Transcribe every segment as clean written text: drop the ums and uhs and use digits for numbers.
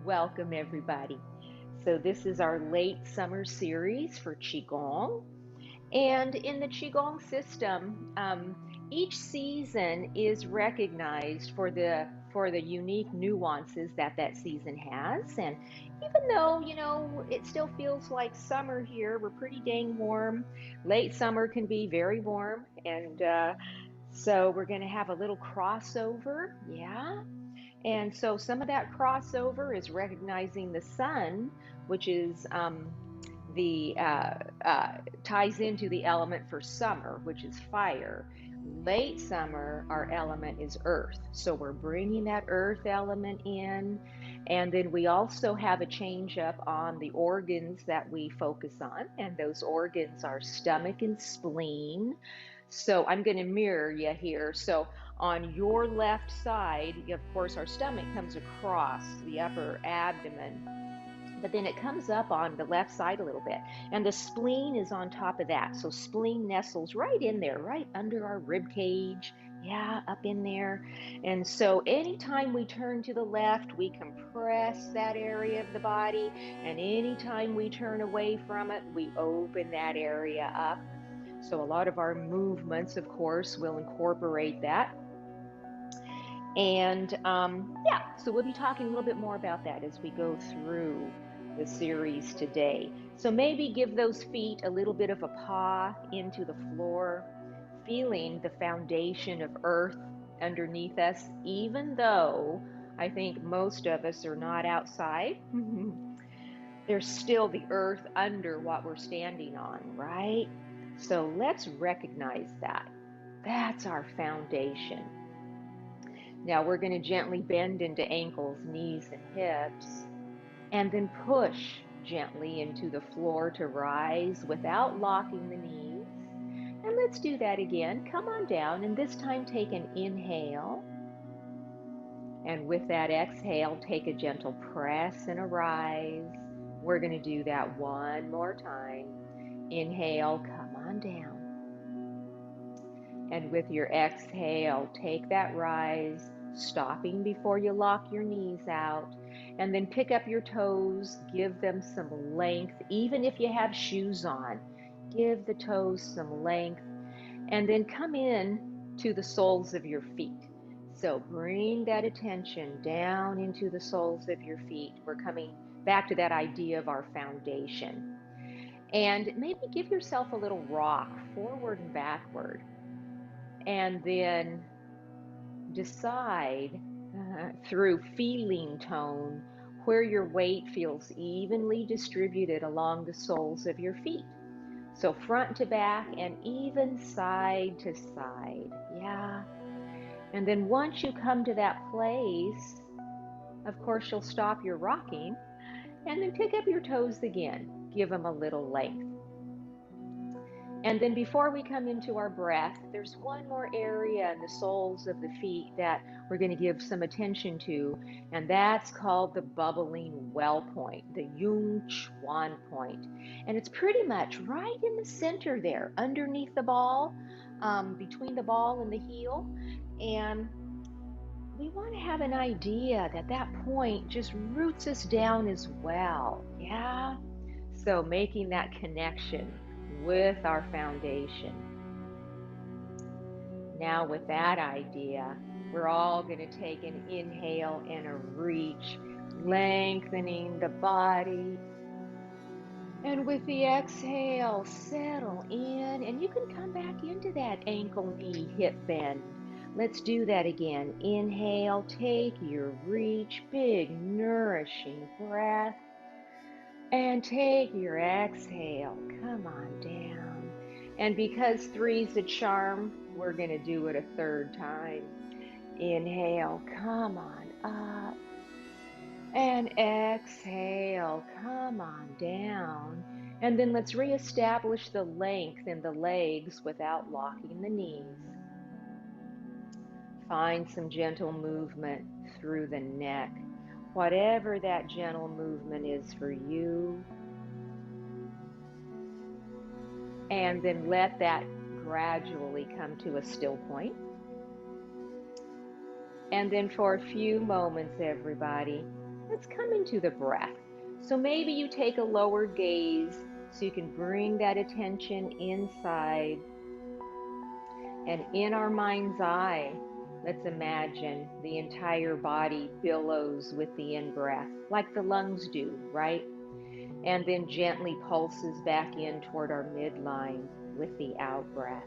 Welcome, everybody. So, this is our late summer series for Qigong. And in the Qigong system, each season is recognized for the unique nuances that that season has. And even though, it still feels like summer here, we're pretty dang warm. Late summer can be very warm. And so we're going to have a little crossover. Yeah. And so some of that crossover is recognizing the sun, which is the ties into the element for summer, which is fire. Late summer, our element is earth. So we're bringing that earth element in. And then we also have a change up on the organs that we focus on. And those organs are stomach and spleen. So I'm going to mirror you here. So on your left side, of course, our stomach comes across the upper abdomen, but then it comes up on the left side a little bit. And the spleen is on top of that. So spleen nestles right in there, right under our rib cage. Yeah, up in there. And so anytime we turn to the left, we compress that area of the body. And anytime we turn away from it, we open that area up. So a lot of our movements, of course, will incorporate that. And yeah, so we'll be talking a little bit more about that as we go through the series today. So maybe give those feet a little bit of a paw into the floor, feeling the foundation of earth underneath us, even though I think most of us are not outside. There's still the earth under what we're standing on, right? So let's recognize that. That's our foundation. Now we're going to gently bend into ankles, knees, and hips, and then push gently into the floor to rise without locking the knees. And let's do that again. Come on down, and this time take an inhale. And with that exhale, take a gentle press and a rise. We're going to do that one more time. Inhale, come on down. And with your exhale, take that rise, stopping before you lock your knees out. And then pick up your toes, give them some length, even if you have shoes on. Give the toes some length. And then come in to the soles of your feet. So bring that attention down into the soles of your feet. We're coming back to that idea of our foundation. And maybe give yourself a little rock forward and backward. And then decide through feeling tone where your weight feels evenly distributed along the soles of your feet. So front to back and even side to side. Yeah. And then once you come to that place, of course, you'll stop your rocking and then pick up your toes again. Give them a little length. And then before we come into our breath, there's one more area in the soles of the feet that we're going to give some attention to, and that's called the bubbling well point, the Yung Chuan point. And it's pretty much right in the center there, underneath the ball, between the ball and the heel. And we want to have an idea that that point just roots us down as well. Yeah? So making that connection with our foundation. Now with that idea, we're all going to take an inhale and a reach, lengthening the body. And with the exhale, settle in, and you can come back into that ankle, knee, hip bend. Let's do that again. Inhale, take your reach, big nourishing breath. And take your exhale, come on down. And because three's a charm, we're going to do it a third time. Inhale, come on up. And exhale, come on down. And then let's reestablish the length in the legs without locking the knees. Find some gentle movement through the neck. Whatever that gentle movement is for you. And then let that gradually come to a still point. And then for a few moments, everybody, let's come into the breath. So maybe you take a lower gaze so you can bring that attention inside. And in our mind's eye, let's imagine the entire body billows with the in-breath, like the lungs do, right? And then gently pulses back in toward our midline with the out-breath.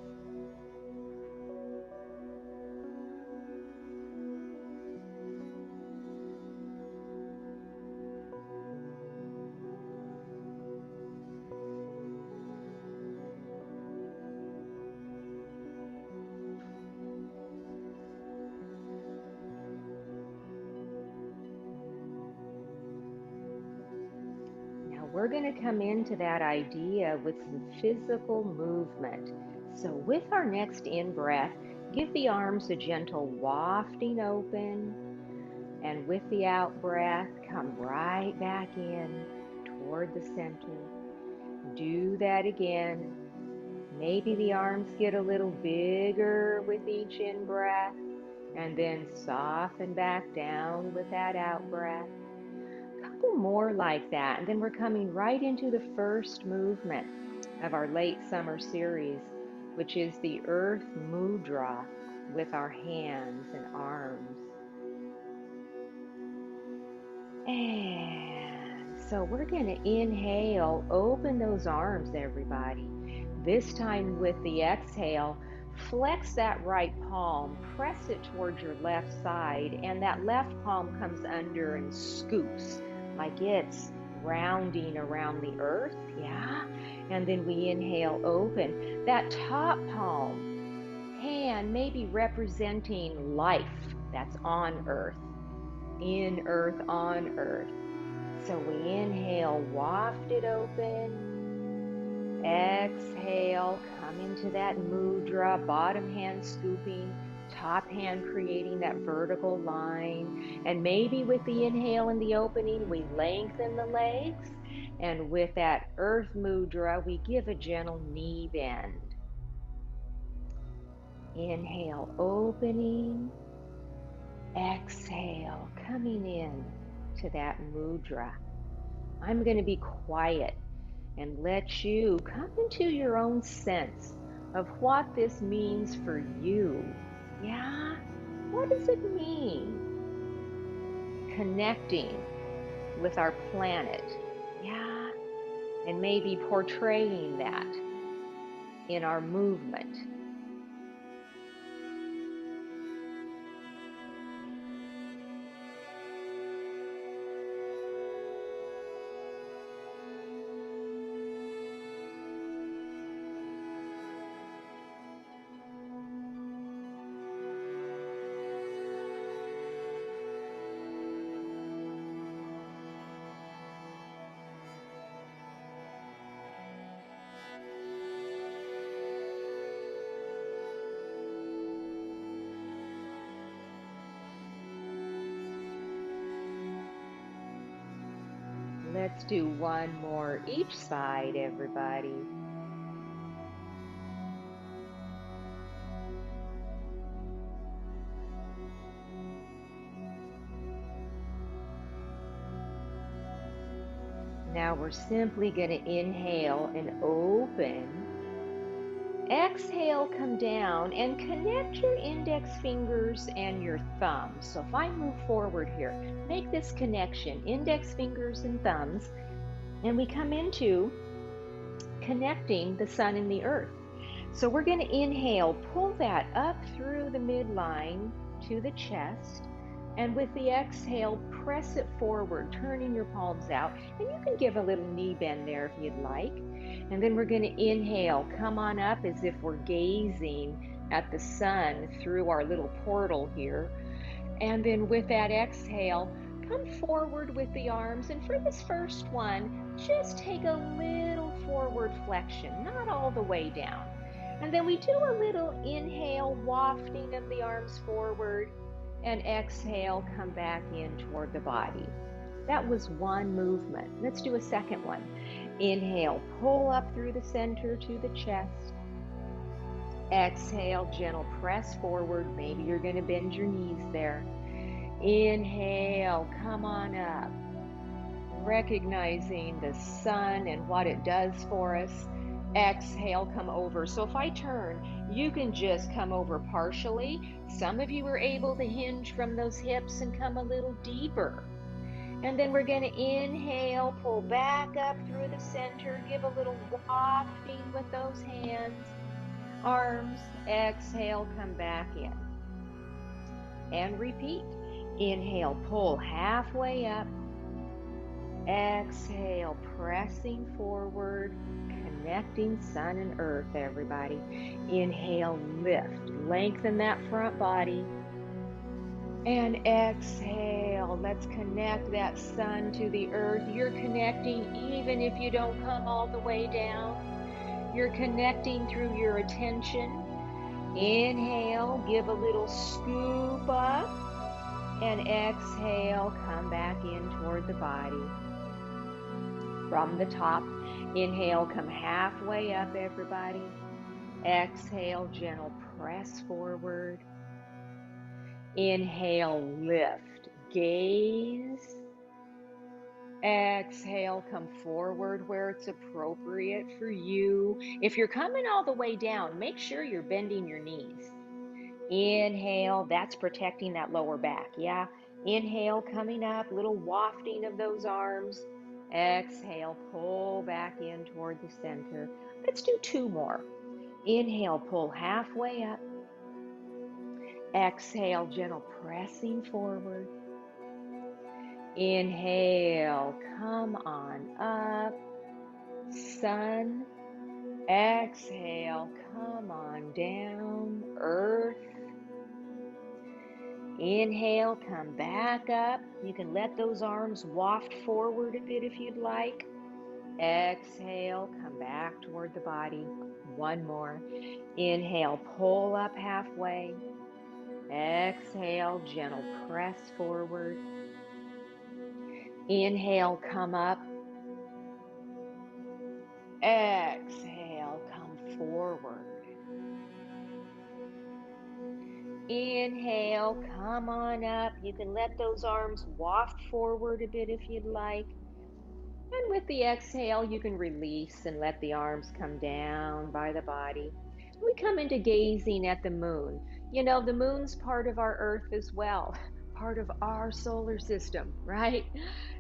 We're going to come into that idea with some physical movement. So with our next in-breath, give the arms a gentle wafting open. And with the out-breath, come right back in toward the center. Do that again. Maybe the arms get a little bigger with each in-breath. And then soften back down with that out-breath. Couple more like that, and then we're coming right into the first movement of our late summer series, which is the Earth Mudra with our hands and arms. And so we're going to inhale, open those arms, everybody. This time with the exhale, flex that right palm, press it towards your left side, and that left palm comes under and scoops like it's rounding around the earth, yeah? And then we inhale, open. That top palm, hand maybe representing life that's on earth, in earth, on earth. So we inhale, waft it open. Exhale, come into that mudra, bottom hand scooping, top hand creating that vertical line. And maybe with the inhale and the opening, we lengthen the legs. And with that earth mudra, we give a gentle knee bend. Inhale, opening. Exhale, coming in to that mudra. I'm going to be quiet and let you come into your own sense of what this means for you. Yeah? What does it mean? Connecting with our planet. Yeah? And maybe portraying that in our movement. Let's do one more each side, everybody. Now we're simply going to inhale and open. Exhale, come down and connect your index fingers and your thumbs. So if I move forward here, make this connection, index fingers and thumbs, and we come into connecting the sun and the earth. So we're going to inhale, pull that up through the midline to the chest, and with the exhale, press it forward, turning your palms out, and you can give a little knee bend there if you'd like. And then we're going to inhale, come on up as if we're gazing at the sun through our little portal here. And then with that exhale, come forward with the arms. And for this first one, just take a little forward flexion, not all the way down. And then we do a little inhale, wafting of the arms forward, and exhale, come back in toward the body. That was one movement. Let's do a second one. Inhale, pull up through the center to the chest. Exhale, gentle press forward. Maybe you're going to bend your knees there. Inhale, come on up, recognizing the sun and what it does for us. Exhale, come over. So if I turn, you can just come over partially. Some of you are able to hinge from those hips and come a little deeper. And then we're going to inhale, pull back up through the center, give a little wafting with those hands, arms. Exhale, come back in. And repeat. Inhale, pull halfway up. Exhale, pressing forward, connecting sun and earth, everybody. Inhale, lift, lengthen that front body. And exhale, let's connect that sun to the earth. You're connecting even if you don't come all the way down. You're connecting through your attention. Inhale, give a little scoop up. And exhale, come back in toward the body. From the top, inhale, come halfway up, everybody. Exhale, gentle press forward. Inhale, lift, gaze. Exhale, come forward where it's appropriate for you. If you're coming all the way down, make sure you're bending your knees. Inhale, that's protecting that lower back, yeah? Inhale, coming up, little wafting of those arms. Exhale, pull back in toward the center. Let's do 2 more. Inhale, pull halfway up. Exhale, gentle pressing forward. Inhale, come on up. Sun. Exhale, come on down. Earth. Inhale, come back up. You can let those arms waft forward a bit if you'd like. Exhale, come back toward the body. 1 more. Inhale, pull up halfway. Exhale, gentle press forward. Inhale, come up. Exhale, come forward. Inhale, come on up. You can let those arms waft forward a bit if you'd like. And with the exhale, you can release and let the arms come down by the body. We come into gazing at the moon. You know, the moon's part of our earth as well, part of our solar system, right?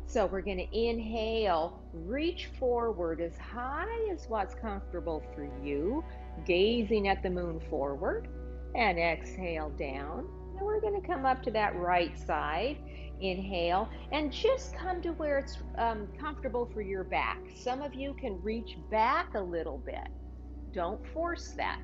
So we're going to inhale, reach forward as high as what's comfortable for you, gazing at the moon forward, and exhale down. And we're going to come up to that right side. Inhale, and just come to where it's comfortable for your back. Some of you can reach back a little bit. Don't force that.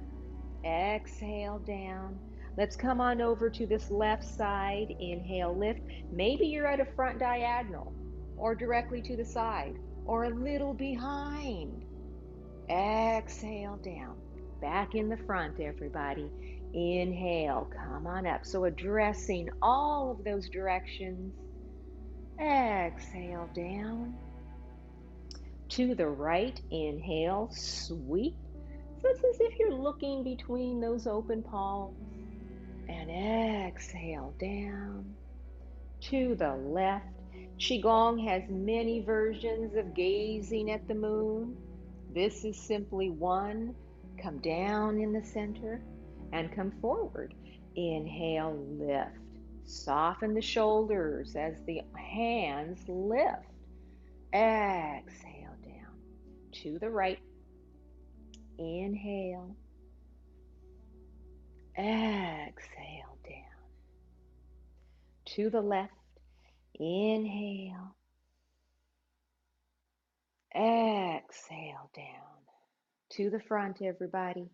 Exhale down. Let's come on over to this left side. Inhale, lift. Maybe you're at a front diagonal, or directly to the side, or a little behind. Exhale down. Back in the front, everybody. Inhale, come on up. So addressing all of those directions. Exhale down. To the right, inhale, sweep. So it's as if you're looking between those open palms. And exhale down. To the left. Qigong has many versions of gazing at the moon. This is simply one. Come down in the center and come forward. Inhale, lift. Soften the shoulders as the hands lift. Exhale down. To the right. Inhale. Exhale down. To the left. Inhale. Exhale down. To the front, everybody.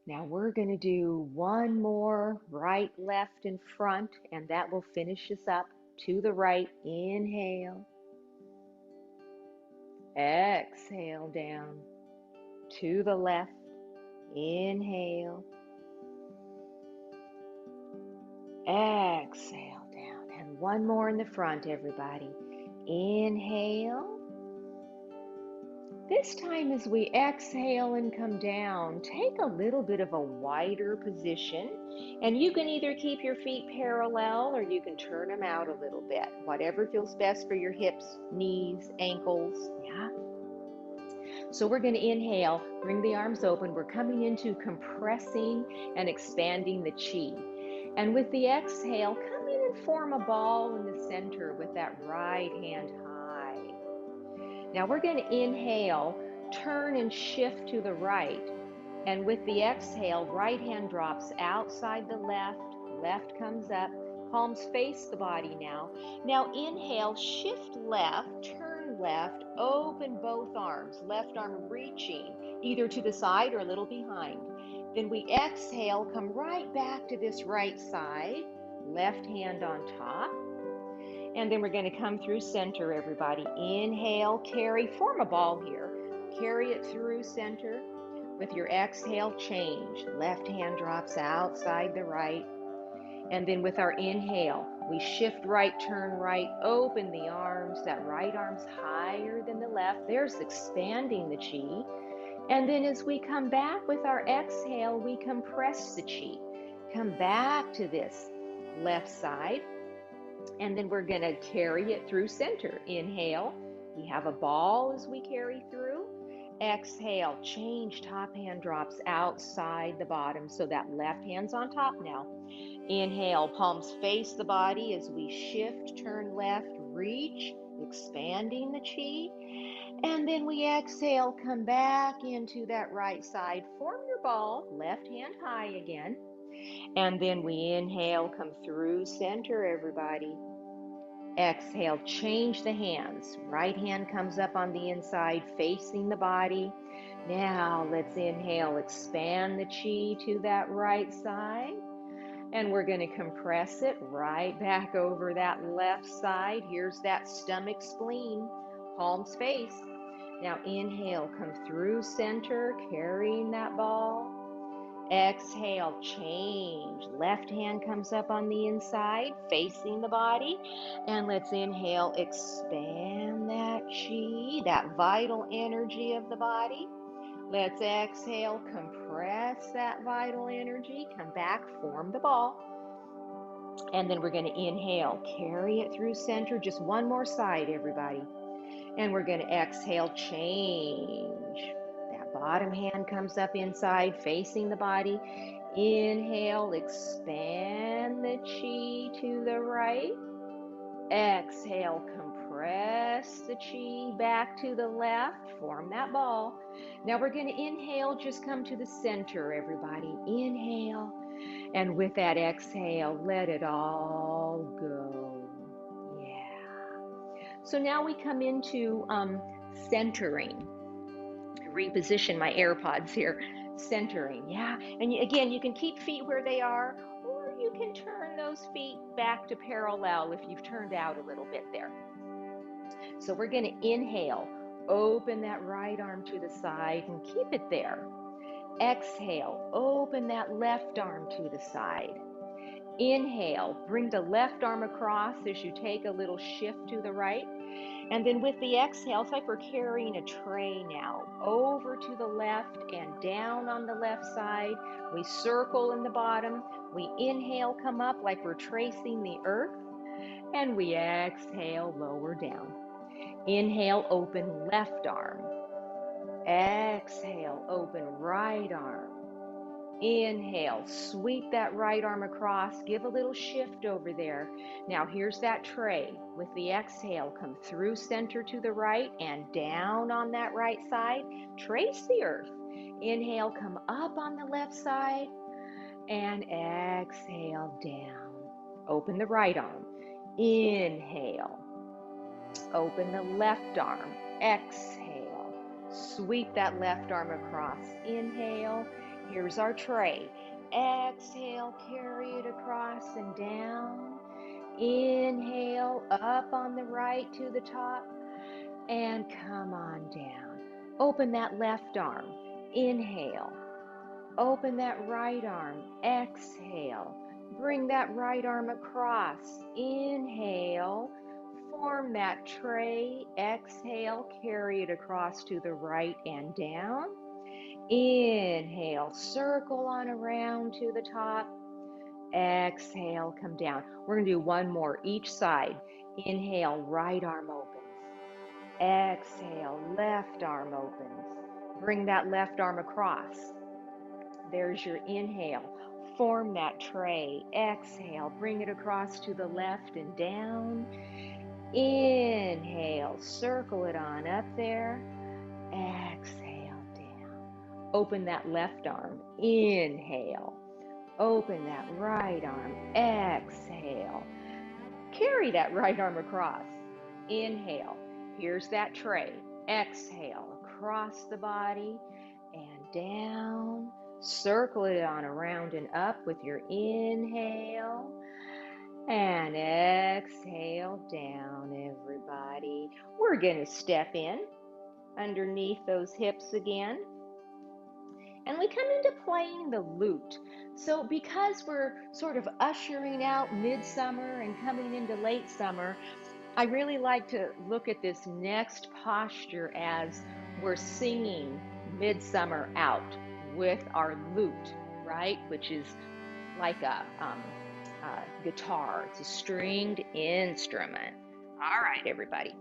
Now we're going to do 1 more right, left, and front, and that will finish us up. To the right, inhale. Exhale down. To the left, inhale. Exhale down. And 1 more in the front, everybody. Inhale. This time as we exhale and come down, take a little bit of a wider position, and you can either keep your feet parallel or you can turn them out a little bit, whatever feels best for your hips, knees, ankles. Yeah. So we're going to inhale, bring the arms open. We're coming into compressing and expanding the chi. And with the exhale, come in and form a ball in the center with that right hand high. Now we're going to inhale, turn and shift to the right. And with the exhale, right hand drops outside the left, left comes up, palms face the body now. Now inhale, shift left, turn left, open both arms, left arm reaching either to the side or a little behind. Then we exhale, come right back to this right side, left hand on top. And then we're going to come through center, everybody. Inhale, carry, form a ball here. Carry it through center. With your exhale, change. Left hand drops outside the right. And then with our inhale, we shift right, turn right, open the arms. That right arm's higher than the left. There's expanding the chi. And then as we come back with our exhale, we compress the chi. Come back to this left side. And then we're going to carry it through center. Inhale, we have a ball as we carry through. Exhale, change, top hand drops outside the bottom, so that left hand's on top now. Inhale, palms face the body as we shift, turn left, reach, expanding the chi. And then we exhale, come back into that right side, form your ball, left hand high again. And then we inhale, come through center, everybody. Exhale, change the hands. Right hand comes up on the inside, facing the body. Now let's inhale, expand the chi to that right side. And we're going to compress it right back over that left side. Here's that stomach spleen, palms face. Now inhale, come through center, carrying that ball. Exhale, change. Left hand comes up on the inside, facing the body. And let's inhale, expand that chi, that vital energy of the body. Let's exhale, compress that vital energy. Come back, form the ball. And then we're going to inhale, carry it through center. Just one more side, everybody. And we're going to exhale, change. Bottom hand comes up inside, facing the body. Inhale, expand the chi to the right. Exhale, compress the chi back to the left. Form that ball. Now we're going to inhale, just come to the center, everybody. Inhale. And with that exhale, let it all go. Yeah. So now we come into centering. Reposition my AirPods here. Centering, yeah. And again, you can keep feet where they are, or you can turn those feet back to parallel if you've turned out a little bit there. So we're going to inhale, open that right arm to the side and keep it there. Exhale, open that left arm to the side. Inhale, bring the left arm across as you take a little shift to the right. And then with the exhale, it's like we're carrying a tray now, over to the left and down on the left side. We circle in the bottom. We inhale, come up like we're tracing the earth. And we exhale, lower down. Inhale, open left arm. Exhale, open right arm. Inhale, sweep that right arm across, give a little shift over there. Now here's that tray. With the exhale, come through center to the right and down on that right side. Trace the earth. Inhale, come up on the left side and exhale down. Open the right arm. Inhale. Open the left arm. Exhale. Sweep that left arm across. Inhale. Here's our tray. Exhale, carry it across and down. Inhale, up on the right to the top. And come on down. Open that left arm. Inhale. Open that right arm. Exhale. Bring that right arm across. Inhale. Form that tray. Exhale, carry it across to the right and down. Inhale, circle on around to the top. Exhale, come down. We're going to do one more each side. Inhale, right arm opens. Exhale, left arm opens. Bring that left arm across. There's your inhale. Form that tray. Exhale, bring it across to the left and down. Inhale, circle it on up there. Exhale, down. Open that left arm. Inhale. Open that right arm. Exhale. Carry that right arm across. Inhale. Here's that tray. Exhale. Across the body and down. Circle it on around and up with your inhale. And exhale down, everybody. We're going to step in underneath those hips again. And we come into playing the lute. So because we're sort of ushering out midsummer and coming into late summer, I really like to look at this next posture as we're singing midsummer out with our lute, right? Which is like a guitar. It's a stringed instrument. All right, everybody.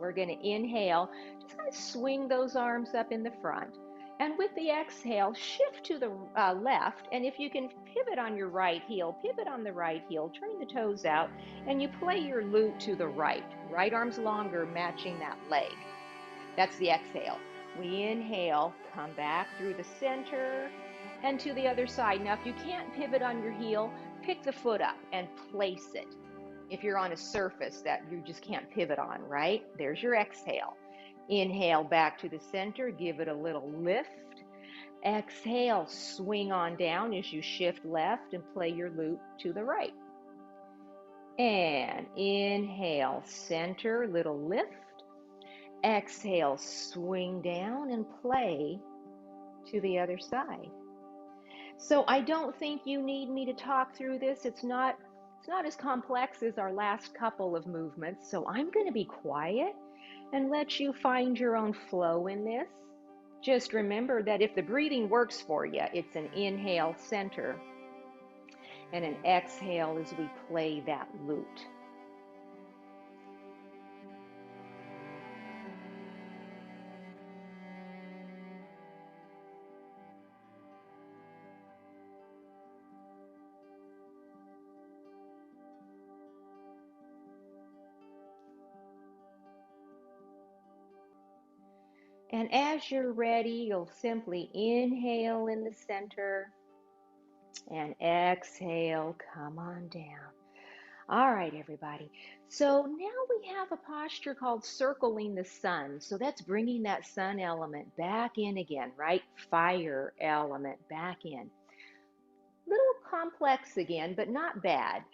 We're going to inhale. Just kind of swing those arms up in the front. And with the exhale, shift to the left. And if you can pivot on your right heel, pivot on the right heel, turn the toes out, and you play your lute to the right. Right arm's longer, matching that leg. That's the exhale. We inhale, come back through the center and to the other side. Now, if you can't pivot on your heel, pick the foot up and place it. If you're on a surface that you just can't pivot on, right? There's your exhale. Inhale back to the center, give it a little lift. Exhale, swing on down as you shift left and play your lute to the right. And inhale, center, little lift. Exhale, swing down and play to the other side. So I don't think you need me to talk through this. It's not as complex as our last couple of movements. So I'm going to be quiet and let you find your own flow in this. Just remember that if the breathing works for you, it's an inhale, center, and an exhale as we play that lute. And as you're ready, you'll simply inhale in the center and exhale, come on down. All right, everybody. So now we have a posture called circling the sun. So that's bringing that sun element back in again, right? Fire element back in. Little complex again, but not bad.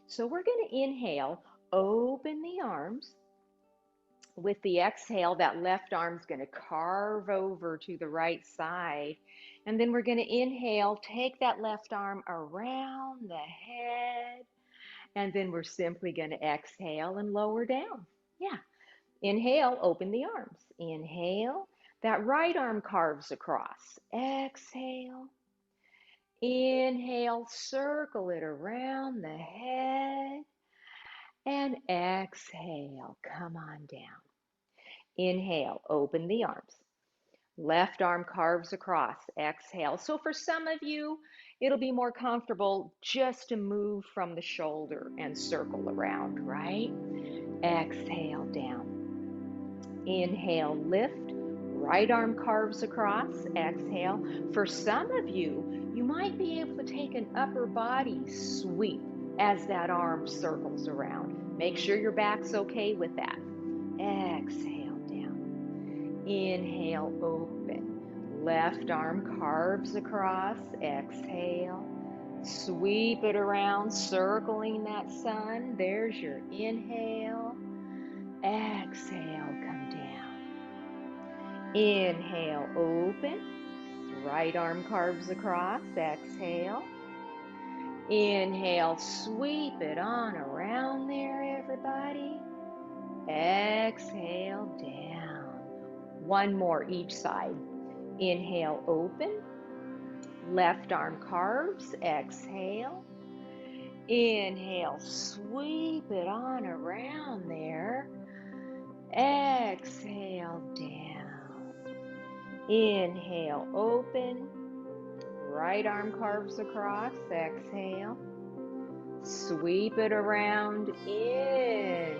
So we're going to inhale, open the arms. With the exhale, that left arm's going to carve over to the right side. And then we're going to inhale, take that left arm around the head. And then we're simply going to exhale and lower down. Yeah. Inhale, open the arms. Inhale, that right arm carves across. Exhale. Inhale, circle it around the head. And exhale, come on down. Inhale, open the arms. Left arm carves across. Exhale. So for some of you, it'll be more comfortable just to move from the shoulder and circle around, right? Exhale down. Inhale, lift. Right arm carves across. Exhale. For some of you, you might be able to take an upper body sweep as that arm circles around. Make sure your back's okay with that. Exhale. Inhale, open. Left arm carves across. Exhale. Sweep it around, circling that sun. There's your inhale. Exhale, come down. Inhale, open. Right arm carves across. Exhale. Inhale, sweep it on around there, everybody. exhale, down. One more each side. Inhale, open. Left arm carves, exhale. Inhale, sweep it on around there. Exhale, down. Inhale, open. Right arm carves across, exhale. Sweep it around, inhale.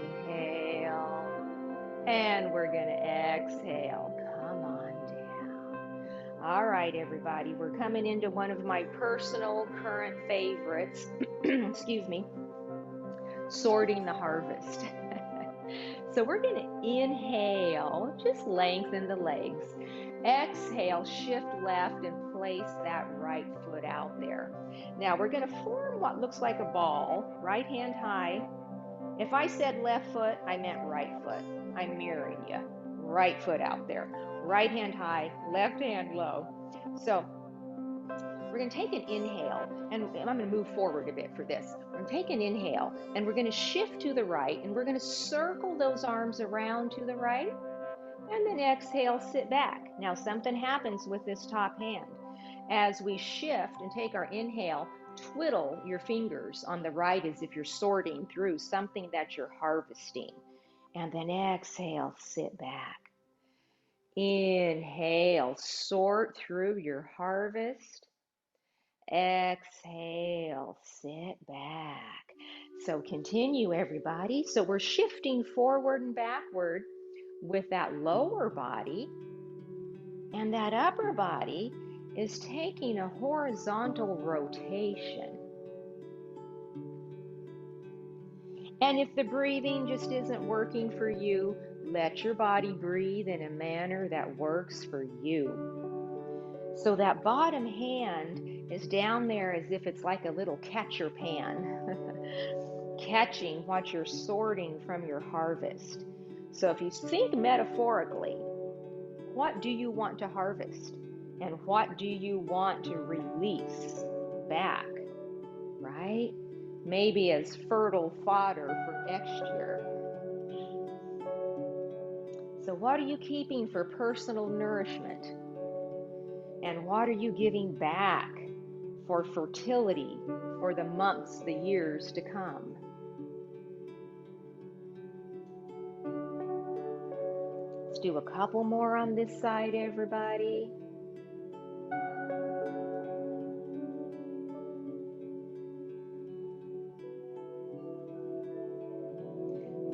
And we're going to exhale. Come on down. All right, everybody, we're coming into one of my personal current favorites. Excuse me. Sorting the harvest. So we're going to inhale, just lengthen the legs. Exhale, shift left and place that right foot out there. Now we're going to form what looks like a ball, right hand high. If I said left foot, I meant right foot. I'm mirroring you. Right foot out there. Right hand high, left hand low. So we're going to take an inhale, and I'm going to move forward a bit for this. We're going to take an inhale, and we're going to shift to the right, and we're going to circle those arms around to the right, and then exhale, sit back. Now something happens with this top hand. As we shift and take our inhale, twiddle your fingers on the right as if you're sorting through something that you're harvesting. And then exhale, sit back. Inhale, sort through your harvest. Exhale, sit back. So continue, everybody. So we're shifting forward and backward with that lower body, and that upper body is taking a horizontal rotation. And if the breathing just isn't working for you, let your body breathe in a manner that works for you. So that bottom hand is down there as if it's like a little catcher pan, catching what you're sorting from your harvest. So if you think metaphorically, what do you want to harvest? And what do you want to release back, right? Maybe as fertile fodder for next year. So what are you keeping for personal nourishment? And what are you giving back for fertility for the months, the years to come? Let's do a couple more on this side, everybody.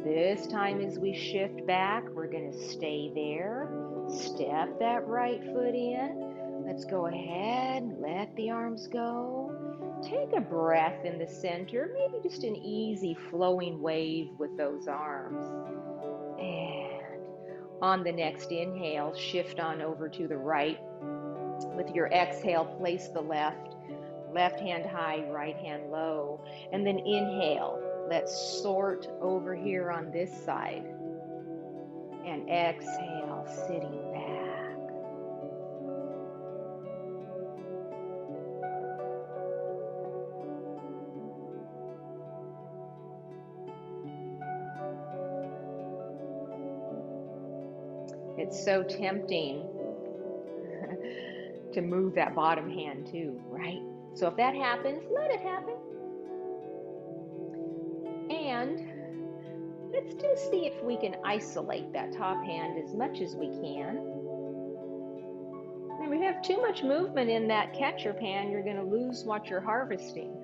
This time as we shift back, we're going to stay there. Step that right foot in. Let's go ahead, let the arms go. Take a breath in the center, maybe just an easy flowing wave with those arms. And on the next inhale, shift on over to the right. With your exhale, place the left hand high, right hand low. And then inhale, let's sort over here on this side. And exhale, sitting back. It's so tempting to move that bottom hand too, right? So if that happens, let it happen. And let's just see if we can isolate that top hand as much as we can. And if we have too much movement in that catcher pan, you're going to lose what you're harvesting.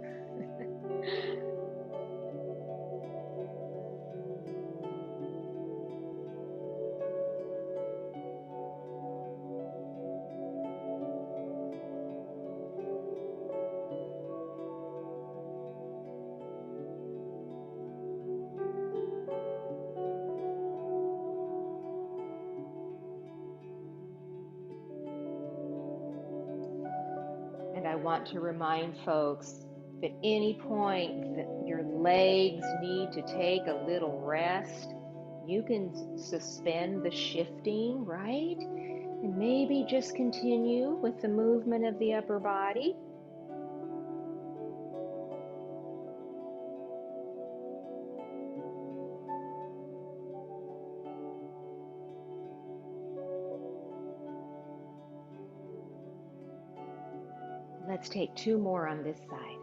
And I want to remind folks, if at any point that your legs need to take a little rest, you can suspend the shifting, right? And maybe just continue with the movement of the upper body. Let's take 2 more on this side.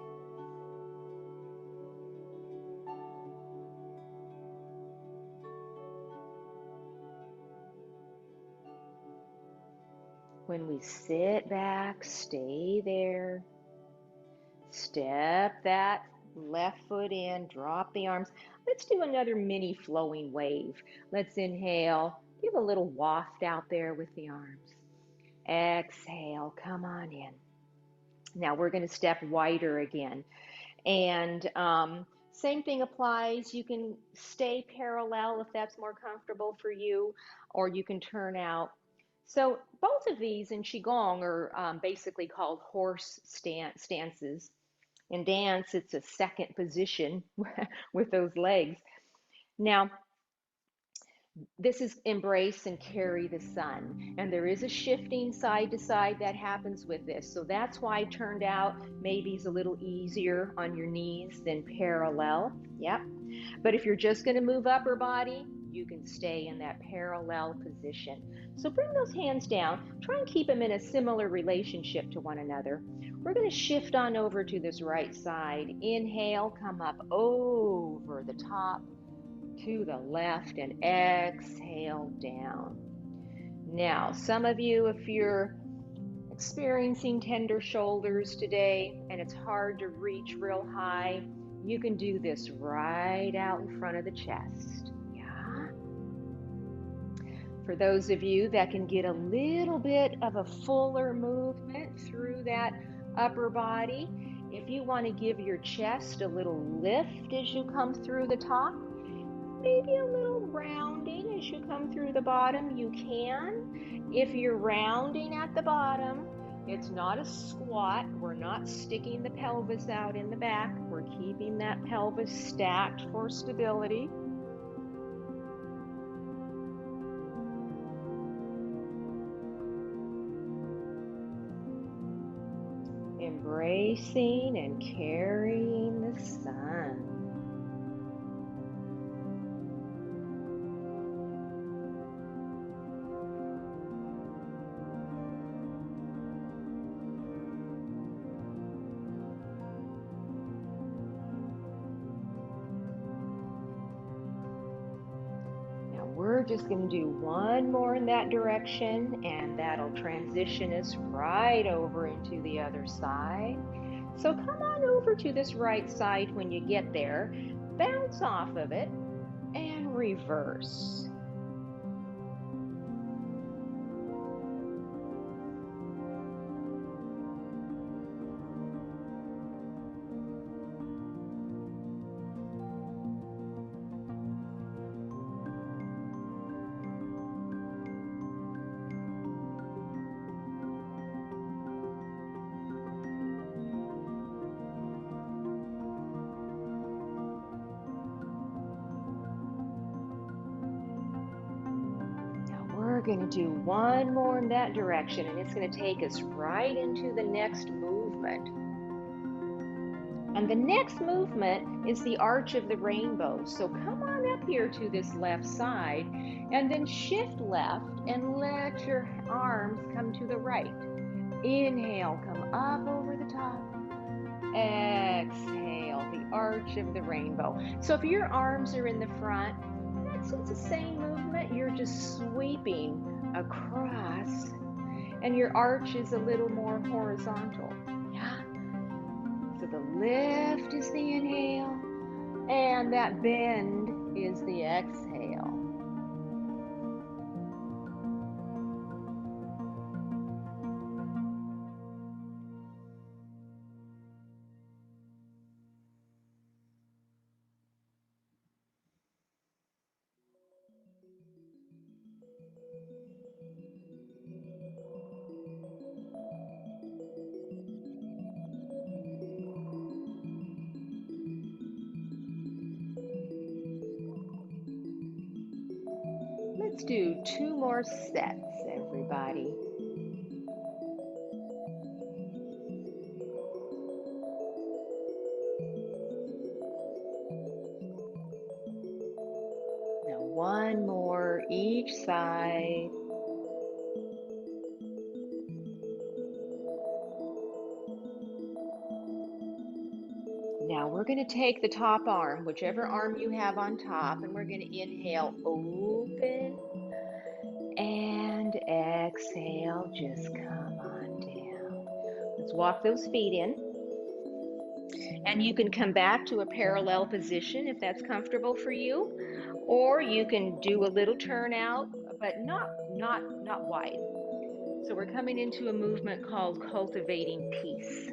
When we sit back, stay there. Step that left foot in, drop the arms. Let's do another mini flowing wave. Let's inhale, give a little waft out there with the arms. Exhale, come on in. Now we're going to step wider again. And same thing applies. You can stay parallel if that's more comfortable for you, or you can turn out. So both of these in Qigong are basically called horse stances. In dance, it's a second position with those legs. Now, this is embrace and carry the sun. And there is a shifting side to side that happens with this. So that's why it turned out maybe it's a little easier on your knees than parallel. Yep. But if you're just going to move upper body, you can stay in that parallel position. So bring those hands down. Try and keep them in a similar relationship to one another. We're going to shift on over to this right side. Inhale, come up over the top to the left, and exhale down. Now, some of you, if you're experiencing tender shoulders today and it's hard to reach real high, you can do this right out in front of the chest. Yeah. For those of you that can get a little bit of a fuller movement through that upper body, if you want to give your chest a little lift as you come through the top, maybe a little rounding as you come through the bottom, you can. If you're rounding at the bottom, it's not a squat. We're not sticking the pelvis out in the back. We're keeping that pelvis stacked for stability. Embracing and carrying the sun. We're just going to do one more in that direction, and that'll transition us right over into the other side. So come on over to this right side when you get there, bounce off of it, and reverse. We're going to do one more in that direction, and it's going to take us right into the next movement. And the next movement is the arch of the rainbow. So come on up here to this left side, and then shift left and let your arms come to the right. Inhale, come up over the top. Exhale, the arch of the rainbow. So if your arms are in the front, it's the same movement. You're just sweeping across, and your arch is a little more horizontal. Yeah. So the lift is the inhale, and that bend is the exhale. Let's do 2 more sets, everybody. Now 1 more each side. We're going to take the top arm, whichever arm you have on top, and we're going to inhale, open, and exhale, just come on down. Let's walk those feet in. And you can come back to a parallel position if that's comfortable for you, or you can do a little turnout, but not wide. So we're coming into a movement called cultivating peace.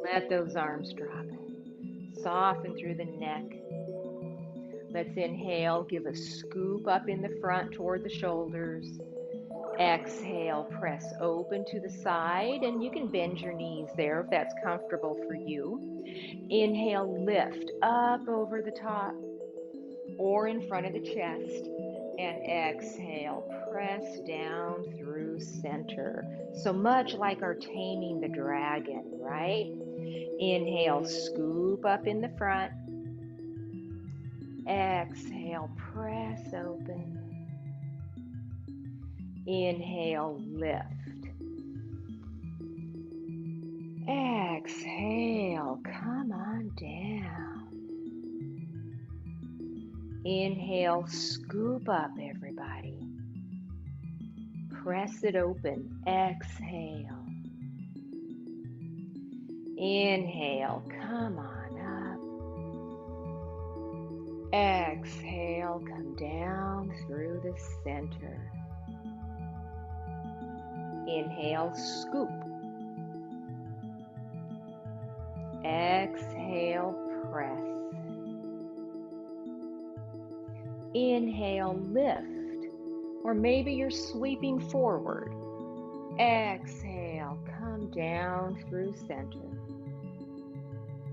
Let those arms drop. Soften through the neck. Let's inhale, give a scoop up in the front toward the shoulders. Exhale, press open to the side, and you can bend your knees there if that's comfortable for you. Inhale, lift up over the top or in front of the chest, and exhale, press down through center. So much like our taming the dragon, right? Inhale, scoop up in the front. Exhale, press open. Inhale, lift. Exhale, come on down. Inhale, scoop up, everybody. Press it open. Exhale. Inhale, come on up. Exhale, come down through the center. Inhale, scoop. Exhale, press. Inhale, lift. Or maybe you're sweeping forward. Exhale, come down through center.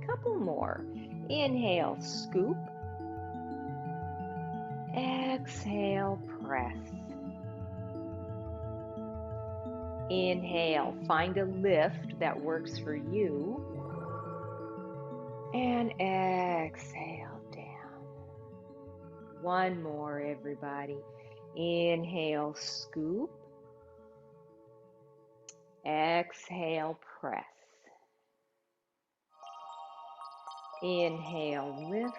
Couple more. Inhale, scoop. Exhale, press. Inhale, find a lift that works for you. And exhale down. One more, everybody. Inhale, scoop. Exhale, press. Inhale, lift.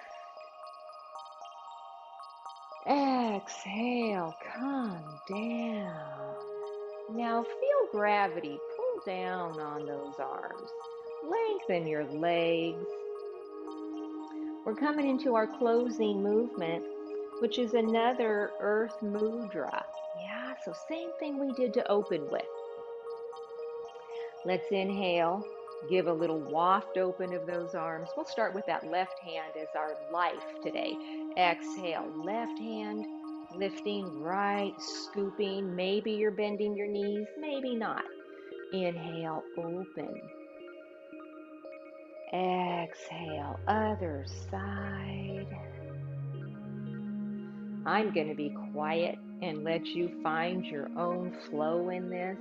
Exhale, come down. Now feel gravity pull down on those arms. Lengthen your legs. We're coming into our closing movement, which is another earth mudra. Yeah, so same thing we did to open with. Let's inhale, give a little waft open of those arms. We'll start with that left hand as our life today. Exhale, left hand, lifting, right, scooping. Maybe you're bending your knees, maybe not. Inhale, open. Exhale, other side. I'm going to be quiet and let you find your own flow in this.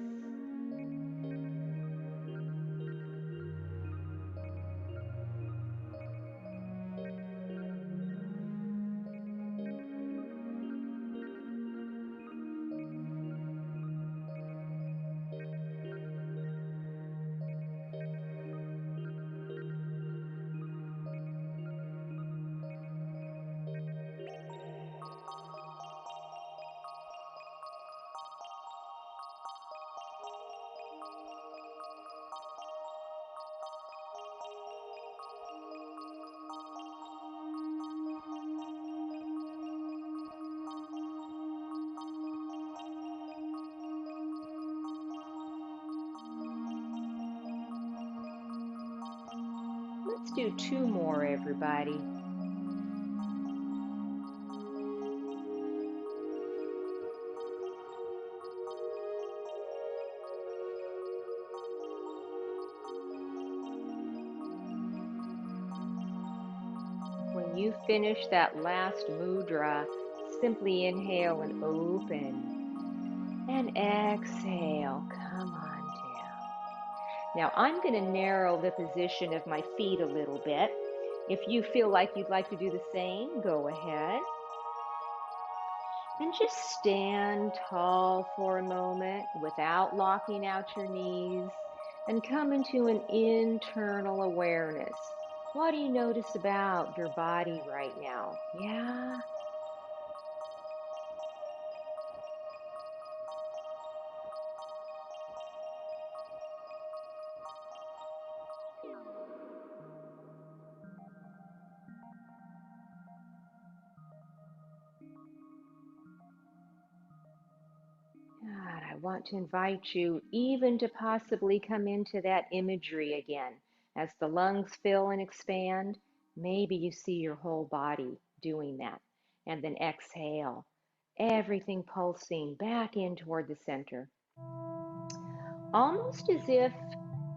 Let's do two more, everybody. When you finish that last mudra, simply inhale and open. And exhale, come on down. Now I'm going to narrow the position of my feet a little bit. If you feel like you'd like to do the same, go ahead. And just stand tall for a moment without locking out your knees. and come into an internal awareness. What do you notice about your body right now? Yeah. God, I want to invite you even to possibly come into that imagery again. As the lungs fill and expand, maybe you see your whole body doing that. And then exhale, everything pulsing back in toward the center. Almost as if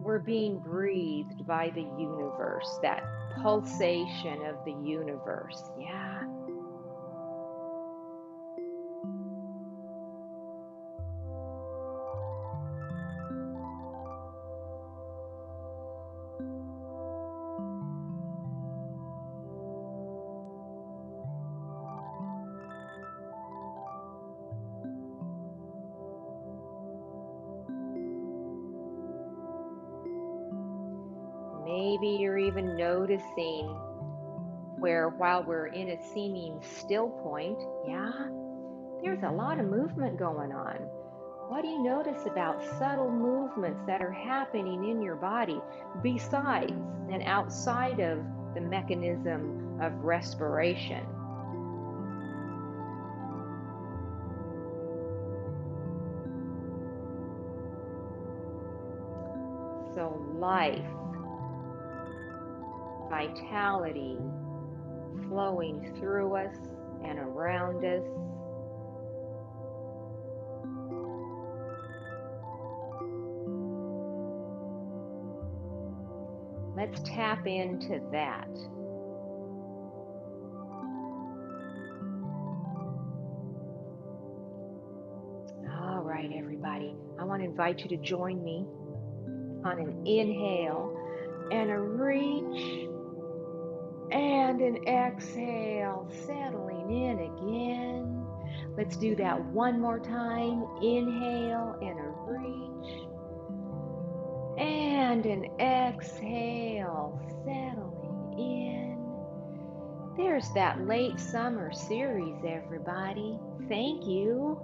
we're being breathed by the universe, that pulsation of the universe. Yeah. Maybe you're even noticing where while we're in a seeming still point, yeah, there's a lot of movement going on. What do you notice about subtle movements that are happening in your body besides and outside of the mechanism of respiration? So life, vitality flowing through us and around us. Let's tap into that. All right, everybody. I want to invite you to join me on an inhale and a reach and an exhale, settling in again. Let's do that one more time. Inhale and a reach and an exhale, settling in. There's that late summer series, everybody. Thank you.